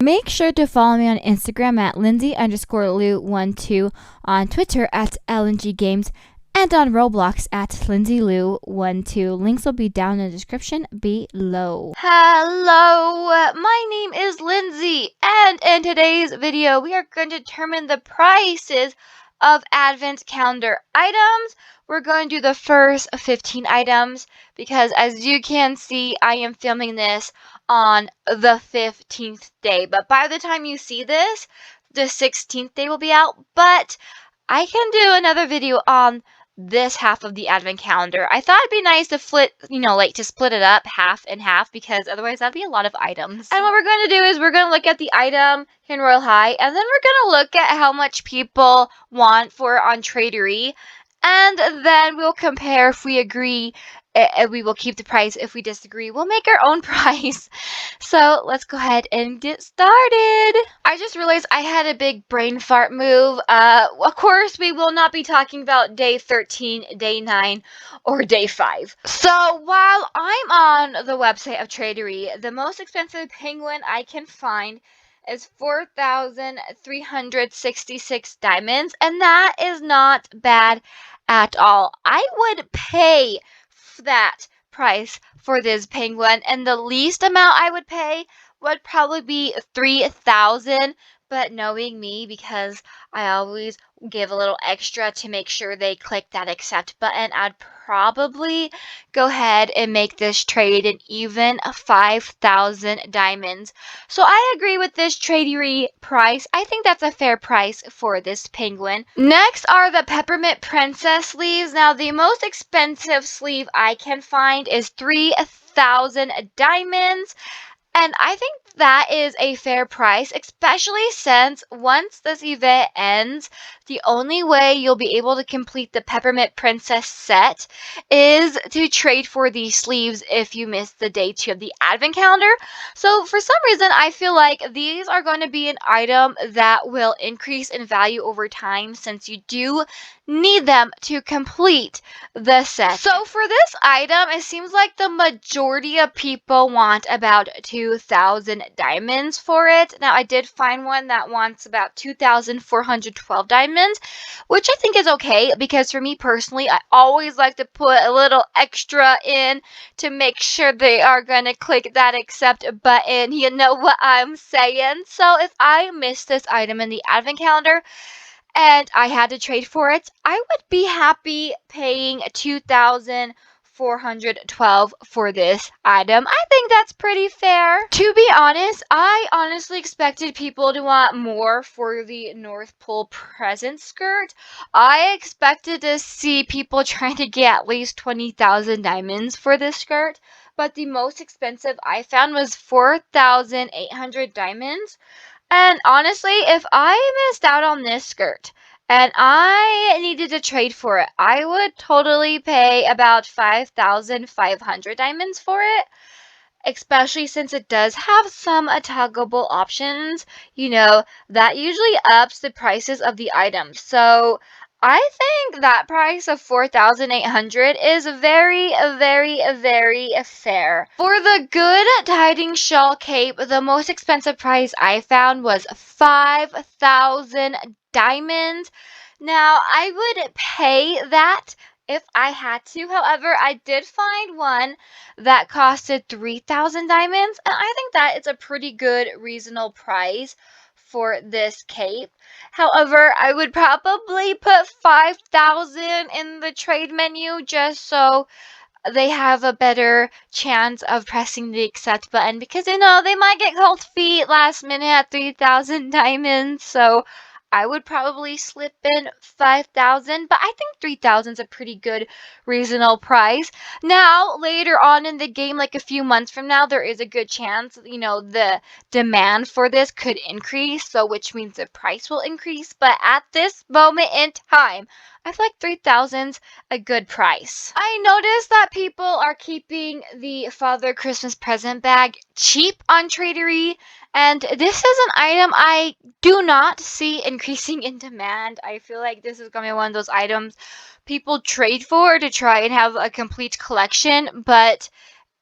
Make sure to follow me on Instagram at Lindsay_Lou12, on Twitter at LNGGames, and on Roblox at LindsayLou12. Links will be down in the description below. Hello, my name is Lindsay, and in today's video we are going to determine the prices of advent calendar items. We're going to do the first 15 items because, as you can see, I am filming this on the 15th day, but by the time you see this, the 16th day will be out. But I can do another video on this half of the advent calendar. I thought it'd be nice to to split it up half and half, because otherwise that'd be a lot of items. And what we're going to do is we're going to look at the item in Royale High, and then we're going to look at how much people want for it on Tradery, and then we'll compare. If we agree, we will keep the price. If we disagree, we'll make our own price. So let's go ahead and get started. I just realized I had a big brain fart move. Of course, we will not be talking about day 13, day 9, or day 5. So while I'm on the website of Tradery, the most expensive penguin I can find is 4,366 diamonds, and that is not bad at all. I would pay that price for this penguin, and the least amount I would pay would probably be 3,000. But knowing me, because I always give a little extra to make sure they click that accept button, I'd probably go ahead and make this trade an even 5,000 diamonds. So I agree with this tradery price. I think that's a fair price for this penguin. Next are the peppermint princess sleeves. Now, the most expensive sleeve I can find is 3,000 diamonds. And I think that is a fair price, especially since once this event ends, the only way you'll be able to complete the Peppermint Princess set is to trade for these sleeves if you miss the day 2 of the advent calendar. So for some reason, I feel like these are going to be an item that will increase in value over time, since you do need them to complete the set. So for this item, it seems like the majority of people want about 2,000 diamonds for it. Now, I did find one that wants about 2,412 diamonds, which I think is okay, because for me personally, I always like to put a little extra in to make sure they are going to click that accept button. You know what I'm saying? So if I miss this item in the advent calendar and I had to trade for it, I would be happy paying 2,412 for this item. I think that's pretty fair. To be honest, I honestly expected people to want more for the North Pole present skirt. I expected to see people trying to get at least 20,000 diamonds for this skirt, but the most expensive I found was 4,800 diamonds. And honestly, if I missed out on this skirt and I needed to trade for it, I would totally pay about 5,500 diamonds for it, especially since it does have some toggleable options. That usually ups the prices of the items. So I think that price of 4,800 is very, very, very fair. For the Good Tidings Shawl Cape, the most expensive price I found was 5,000 diamonds. Now, I would pay that if I had to. However, I did find one that costed 3,000 diamonds, and I think that is a pretty good, reasonable price for this cape. However, I would probably put 5,000 in the trade menu just so they have a better chance of pressing the accept button, because they might get cold feet last minute at 3,000 diamonds. So I would probably slip in 5,000, but I think 3,000 is a pretty good, reasonable price. Now, later on in the game, like a few months from now, there is a good chance, the demand for this could increase, so which means the price will increase. But at this moment in time, I feel like 3,000's a good price. I noticed that people are keeping the Father Christmas present bag cheap on Tradery, and this is an item I do not see increasing in demand. I feel like this is going to be one of those items people trade for to try and have a complete collection, but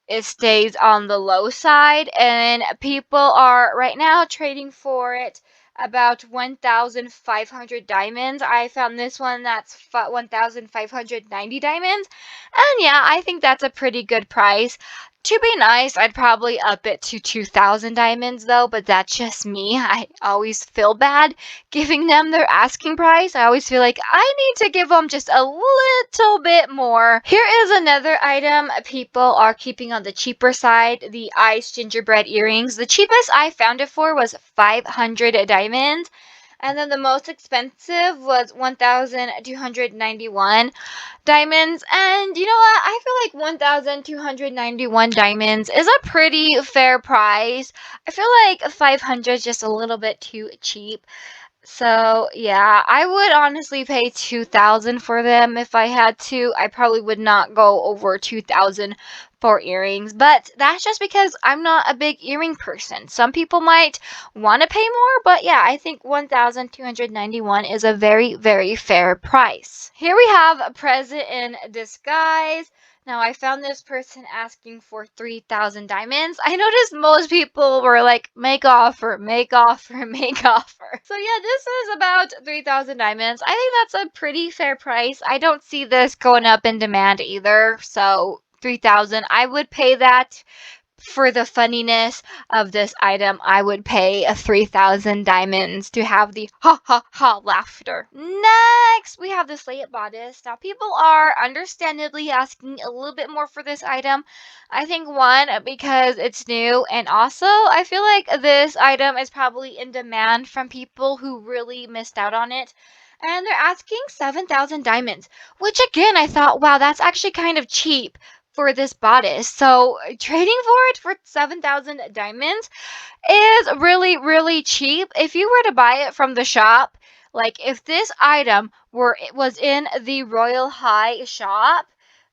it stays on the low side, and people are right now trading for it about 1,500 diamonds. I found this one that's 1,590 diamonds. And yeah, I think that's a pretty good price. To be nice, I'd probably up it to 2,000 diamonds though, but that's just me. I always feel bad giving them their asking price. I always feel like I need to give them just a little bit more. Here is another item people are keeping on the cheaper side, the ice gingerbread earrings. The cheapest I found it for was 500 diamonds. And then the most expensive was 1,291 diamonds. And you know what? I feel like 1,291 diamonds is a pretty fair price. I feel like 500 is just a little bit too cheap. So, yeah, I would honestly pay 2,000 for them if I had to. I probably would not go over 2,000 for earrings, but that's just because I'm not a big earring person. Some people might want to pay more, but yeah, I think 1,291 is a very, very fair price. Here we have a present in disguise. Now, I found this person asking for 3,000 diamonds. I noticed most people were like, make offer, make offer, make offer. So, yeah, this is about 3,000 diamonds. I think that's a pretty fair price. I don't see this going up in demand either. So, 3,000, I would pay that. For the funniness of this item, I would pay a 3,000 diamonds to have the ha ha ha laughter. Next, we have the slate bodice. Now, people are understandably asking a little bit more for this item. I think one, because it's new, and also I feel like this item is probably in demand from people who really missed out on it. And they're asking 7,000 diamonds, which again, I thought, wow, that's actually kind of cheap for this bodice. So trading for it for 7,000 diamonds is really, really cheap. If you were to buy it from the shop, like if this item was in the Royal High shop,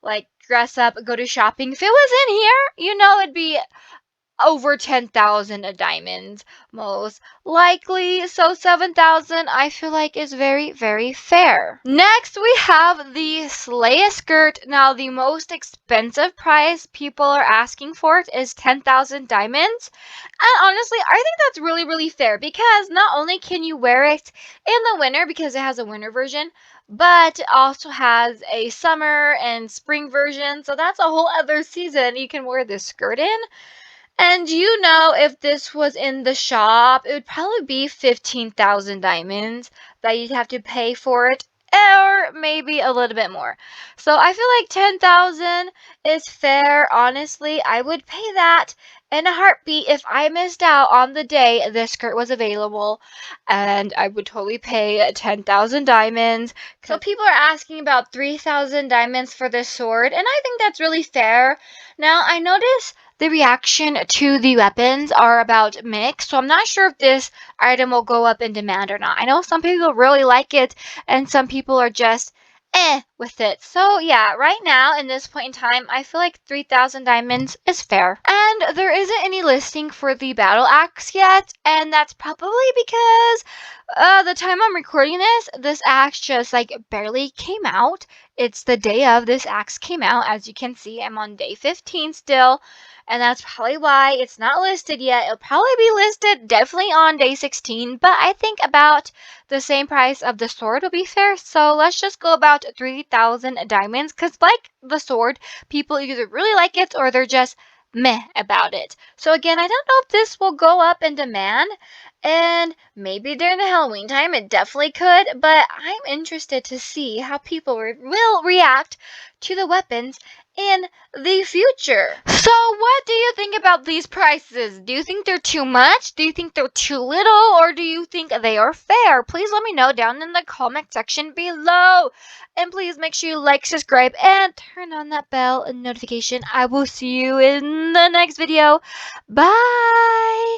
like dress up, go to shopping, if it was in here, it'd be over 10,000 diamonds most likely. So 7,000 I feel like is very, very fair. Next we have the Slaya skirt. Now the most expensive price people are asking for it is 10,000 diamonds. And honestly, I think that's really, really fair because not only can you wear it in the winter because it has a winter version, but it also has a summer and spring version. So that's a whole other season you can wear this skirt in. And if this was in the shop, it would probably be 15,000 diamonds that you'd have to pay for it, or maybe a little bit more. So I feel like 10,000 is fair. Honestly, I would pay that in a heartbeat if I missed out on the day this skirt was available, and I would totally pay 10,000 diamonds. So people are asking about 3,000 diamonds for this sword, and I think that's really fair. Now, I notice the reaction to the weapons are about mixed, so I'm not sure if this item will go up in demand or not. I know some people really like it, and some people are just with it. So yeah, right now in this point in time, I feel like 3,000 diamonds is fair. And there isn't any listing for the battle axe yet, and that's probably because the time I'm recording this axe just like barely came out. It's the day of this axe came out. As you can see, I'm on day 15 still. And that's probably why it's not listed yet. It'll probably be listed definitely on day 16, but I think about the same price of the sword will be fair. So let's just go about 3,000 diamonds because, like the sword, people either really like it or they're just meh about it. So again, I don't know if this will go up in demand, and maybe during the Halloween time it definitely could, but I'm interested to see how people will react to the weapons in the future. So what do you think about these prices? Do you think they're too much? Do you think they're too little? Or do you think they are fair? Please let me know down in the comment section below. And please make sure you like, subscribe, and turn on that bell notification. I will see you in the next video. Bye!